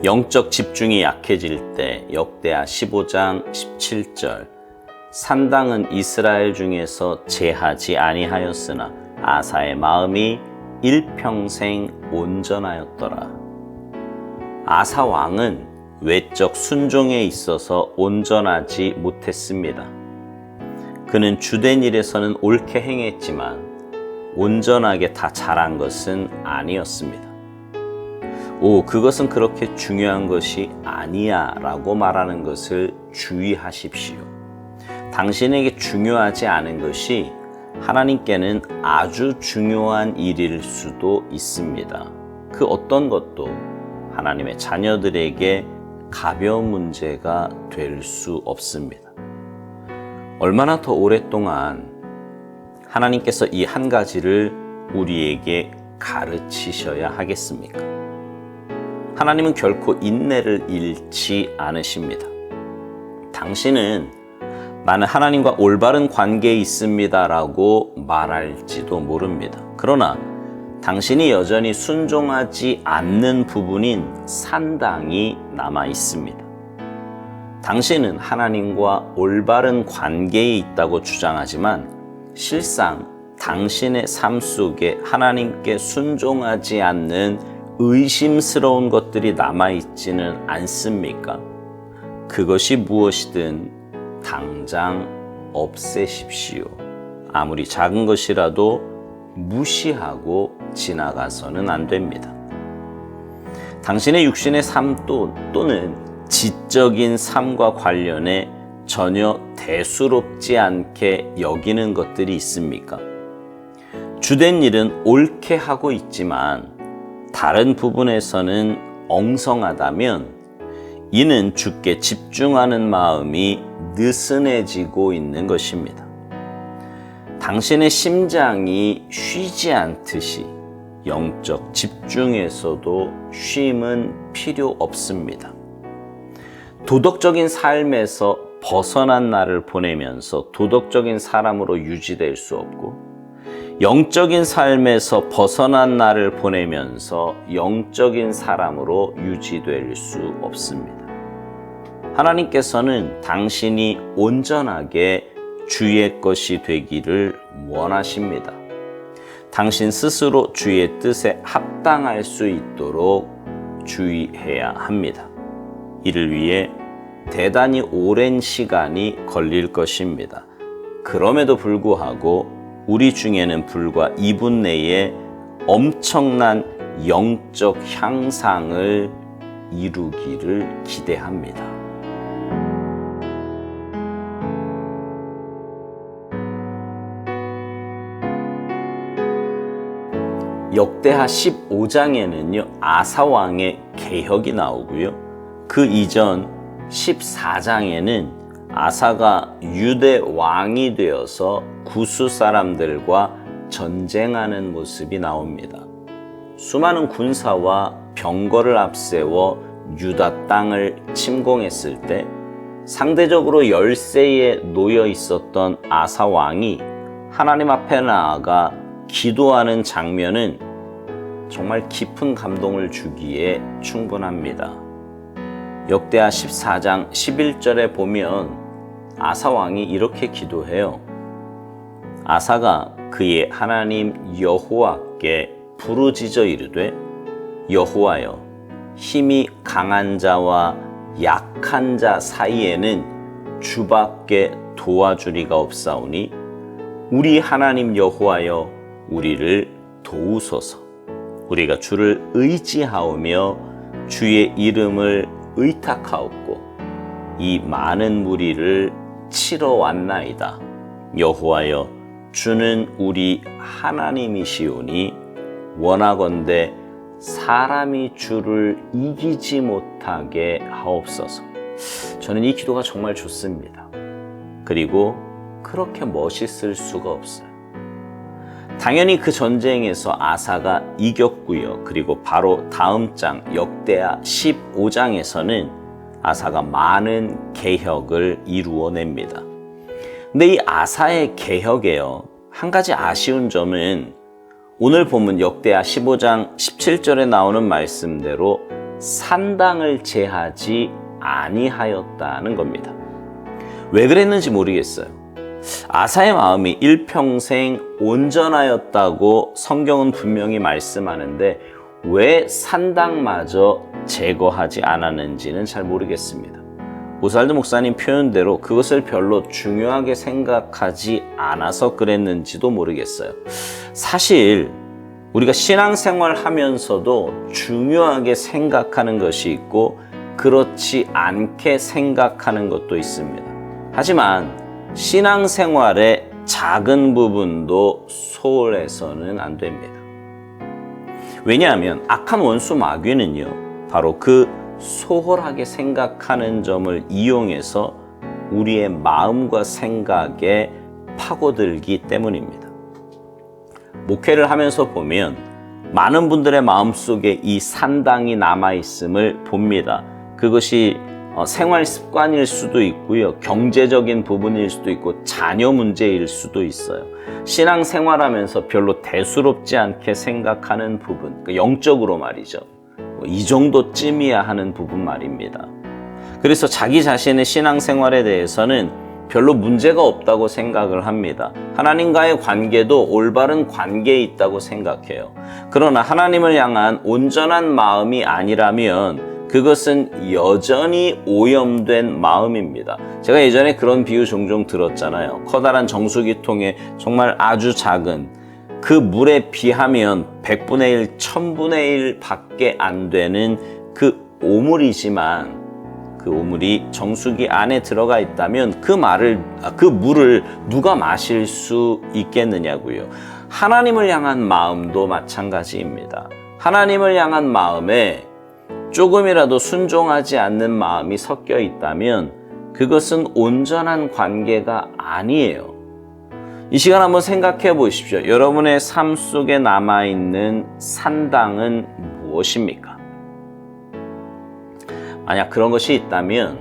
영적 집중이 약해질 때 역대하 15장 17절 산당은 이스라엘 중에서 제하지 아니하였으나 아사의 마음이 일평생 온전하였더라. 아사 왕은 외적 순종에 있어서 온전하지 못했습니다. 그는 주된 일에서는 옳게 행했지만 온전하게 다 잘한 것은 아니었습니다. 그것은 그렇게 중요한 것이 아니야 라고 말하는 것을 주의하십시오. 당신에게 중요하지 않은 것이 하나님께는 아주 중요한 일일 수도 있습니다. 그 어떤 것도 하나님의 자녀들에게 가벼운 문제가 될 수 없습니다. 얼마나 더 오랫동안 하나님께서 이 한 가지를 우리에게 가르치셔야 하겠습니까? 하나님은 결코 인내를 잃지 않으십니다. 당신은 나는 하나님과 올바른 관계에 있습니다 라고 말할지도 모릅니다. 그러나 당신이 여전히 순종하지 않는 부분인 산당이 남아 있습니다. 당신은 하나님과 올바른 관계에 있다고 주장하지만 실상 당신의 삶 속에 하나님께 순종하지 않는 의심스러운 것들이 남아있지는 않습니까? 그것이 무엇이든 당장 없애십시오. 아무리 작은 것이라도 무시하고 지나가서는 안 됩니다. 당신의 육신의 삶 또는 지적인 삶과 관련해 전혀 대수롭지 않게 여기는 것들이 있습니까? 주된 일은 옳게 하고 있지만 다른 부분에서는 엉성하다면 이는 주께 집중하는 마음이 느슨해지고 있는 것입니다. 당신의 심장이 쉬지 않듯이 영적 집중에서도 쉼은 필요 없습니다. 도덕적인 삶에서 벗어난 날을 보내면서 도덕적인 사람으로 유지될 수 없고 영적인 삶에서 벗어난 날을 보내면서 영적인 사람으로 유지될 수 없습니다. 하나님께서는 당신이 온전하게 주의 것이 되기를 원하십니다. 당신 스스로 주의 뜻에 합당할 수 있도록 주의해야 합니다. 이를 위해 대단히 오랜 시간이 걸릴 것입니다. 그럼에도 불구하고 우리 중에는 불과 2분 내에 엄청난 영적 향상을 이루기를 기대합니다. 역대하 15장에는요, 아사 왕의 개혁이 나오고요. 그 이전 14장에는 아사가 유대 왕이 되어서 구스 사람들과 전쟁하는 모습이 나옵니다. 수많은 군사와 병거를 앞세워 유다 땅을 침공했을 때 상대적으로 열세에 놓여 있었던 아사 왕이 하나님 앞에 나아가 기도하는 장면은 정말 깊은 감동을 주기에 충분합니다. 역대하 14장 11절에 보면 아사 왕이 이렇게 기도해요. 아사가 그의 하나님 여호와께 부르짖어 이르되 여호와여 힘이 강한 자와 약한 자 사이에는 주밖에 도와주리가 없사오니 우리 하나님 여호와여 우리를 도우소서. 우리가 주를 의지하오며 주의 이름을 의탁하옵고 이 많은 무리를 치러 왔나이다. 여호와여 주는 우리 하나님이시오니 원하건대 사람이 주를 이기지 못하게 하옵소서. 저는 이 기도가 정말 좋습니다. 그리고 그렇게 멋있을 수가 없어요. 당연히 그 전쟁에서 아사가 이겼고요. 그리고 바로 다음 장 역대하 15장에서는 아사가 많은 개혁을 이루어냅니다. 근데 이 아사의 개혁에요, 한 가지 아쉬운 점은 오늘 본문 역대하 15장 17절에 나오는 말씀대로 산당을 제하지 아니하였다는 겁니다. 왜 그랬는지 모르겠어요. 아사의 마음이 일평생 온전하였다고 성경은 분명히 말씀하는데 왜 산당마저 제거하지 않았는지는 잘 모르겠습니다. 오살드 목사님 표현대로 그것을 별로 중요하게 생각하지 않아서 그랬는지도 모르겠어요. 사실 우리가 신앙생활 하면서도 중요하게 생각하는 것이 있고 그렇지 않게 생각하는 것도 있습니다. 하지만 신앙생활의 작은 부분도 소홀해서는 안 됩니다. 왜냐하면 악한 원수 마귀는요, 바로 그 소홀하게 생각하는 점을 이용해서 우리의 마음과 생각에 파고들기 때문입니다. 목회를 하면서 보면 많은 분들의 마음속에 이 산당이 남아있음을 봅니다. 그것이 생활 습관일 수도 있고요. 경제적인 부분일 수도 있고 자녀 문제일 수도 있어요. 신앙생활하면서 별로 대수롭지 않게 생각하는 부분, 영적으로 말이죠. 이 정도쯤이야 하는 부분 말입니다. 그래서 자기 자신의 신앙생활에 대해서는 별로 문제가 없다고 생각을 합니다. 하나님과의 관계도 올바른 관계에 있다고 생각해요. 그러나 하나님을 향한 온전한 마음이 아니라면 그것은 여전히 오염된 마음입니다. 제가 예전에 그런 비유 종종 들었잖아요. 커다란 정수기통에 정말 아주 작은 그 물에 비하면 100분의 1, 1000분의 1 밖에 안 되는 그 오물이지만 그 오물이 정수기 안에 들어가 있다면 그 물을 누가 마실 수 있겠느냐고요. 하나님을 향한 마음도 마찬가지입니다. 하나님을 향한 마음에 조금이라도 순종하지 않는 마음이 섞여 있다면 그것은 온전한 관계가 아니에요. 이 시간 한번 생각해 보십시오. 여러분의 삶 속에 남아있는 산당은 무엇입니까? 만약 그런 것이 있다면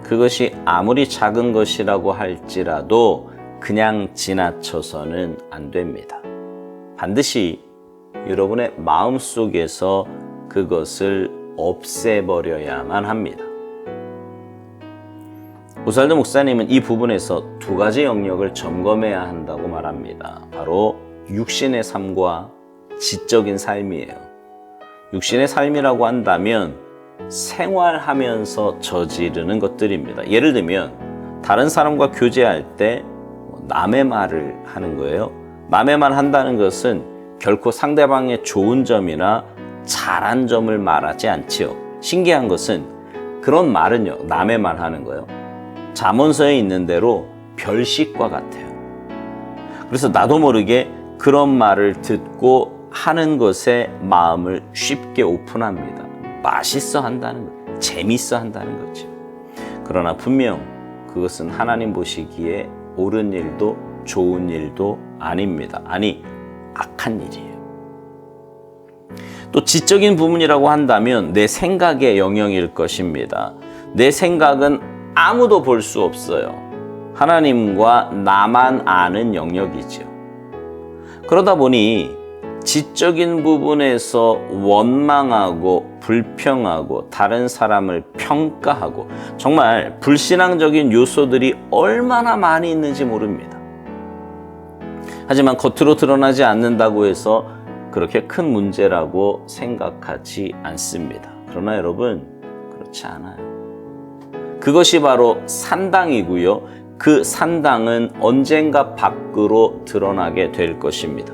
그것이 아무리 작은 것이라고 할지라도 그냥 지나쳐서는 안 됩니다. 반드시 여러분의 마음 속에서 그것을 없애버려야만 합니다. 오살드 목사님은 이 부분에서 두 가지 영역을 점검해야 한다고 말합니다. 바로 육신의 삶과 지적인 삶이에요. 육신의 삶이라고 한다면 생활하면서 저지르는 것들입니다. 예를 들면 다른 사람과 교제할 때 남의 말을 하는 거예요. 남의 말 한다는 것은 결코 상대방의 좋은 점이나 잘한 점을 말하지 않지요. 신기한 것은 그런 말은요, 남의 말 하는 거예요. 잠언서에 있는 대로 별식과 같아요. 그래서 나도 모르게 그런 말을 듣고 하는 것에 마음을 쉽게 오픈합니다. 맛있어 한다는 것, 재밌어 한다는 거죠. 그러나 분명 그것은 하나님 보시기에 옳은 일도 좋은 일도 아닙니다. 아니, 악한 일이에요. 또 지적인 부분이라고 한다면 내 생각의 영역일 것입니다. 내 생각은 아무도 볼 수 없어요. 하나님과 나만 아는 영역이죠. 그러다 보니 지적인 부분에서 원망하고 불평하고 다른 사람을 평가하고 정말 불신앙적인 요소들이 얼마나 많이 있는지 모릅니다. 하지만 겉으로 드러나지 않는다고 해서 그렇게 큰 문제라고 생각하지 않습니다. 그러나 여러분, 그렇지 않아요. 그것이 바로 산당이고요. 그 산당은 언젠가 밖으로 드러나게 될 것입니다.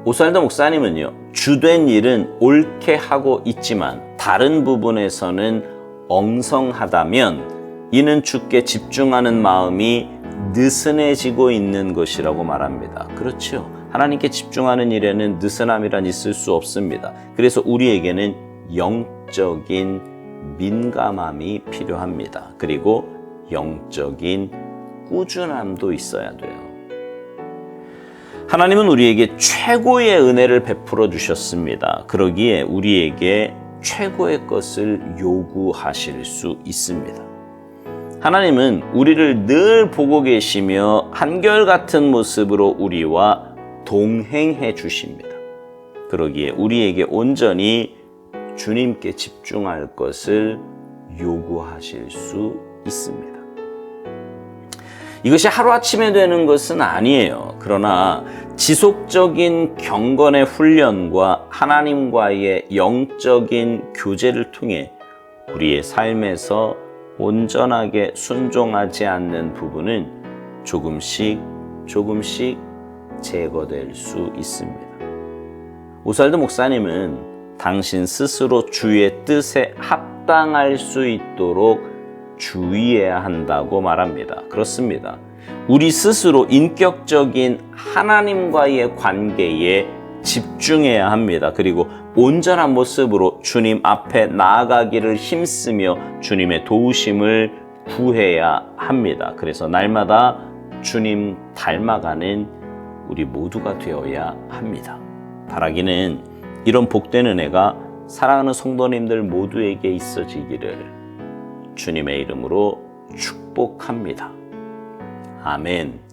오살드 목사님은요, 주된 일은 옳게 하고 있지만 다른 부분에서는 엉성하다면 이는 주께 집중하는 마음이 느슨해지고 있는 것이라고 말합니다. 그렇죠. 하나님께 집중하는 일에는 느슨함이란 있을 수 없습니다. 그래서 우리에게는 영적인 민감함이 필요합니다. 그리고 영적인 꾸준함도 있어야 돼요. 하나님은 우리에게 최고의 은혜를 베풀어 주셨습니다. 그러기에 우리에게 최고의 것을 요구하실 수 있습니다. 하나님은 우리를 늘 보고 계시며 한결같은 모습으로 우리와 동행해 주십니다. 그러기에 우리에게 온전히 주님께 집중할 것을 요구하실 수 있습니다. 이것이 하루아침에 되는 것은 아니에요. 그러나 지속적인 경건의 훈련과 하나님과의 영적인 교제를 통해 우리의 삶에서 온전하게 순종하지 않는 부분은 조금씩 제거될 수 있습니다. 오살드 목사님은 당신 스스로 주의 뜻에 합당할 수 있도록 주의해야 한다고 말합니다. 그렇습니다. 우리 스스로 인격적인 하나님과의 관계에 집중해야 합니다. 그리고 온전한 모습으로 주님 앞에 나아가기를 힘쓰며 주님의 도우심을 구해야 합니다. 그래서 날마다 주님 닮아가는 우리 모두가 되어야 합니다. 바라기는 이런 복된 은혜가 사랑하는 성도님들 모두에게 있어지기를 주님의 이름으로 축복합니다. 아멘.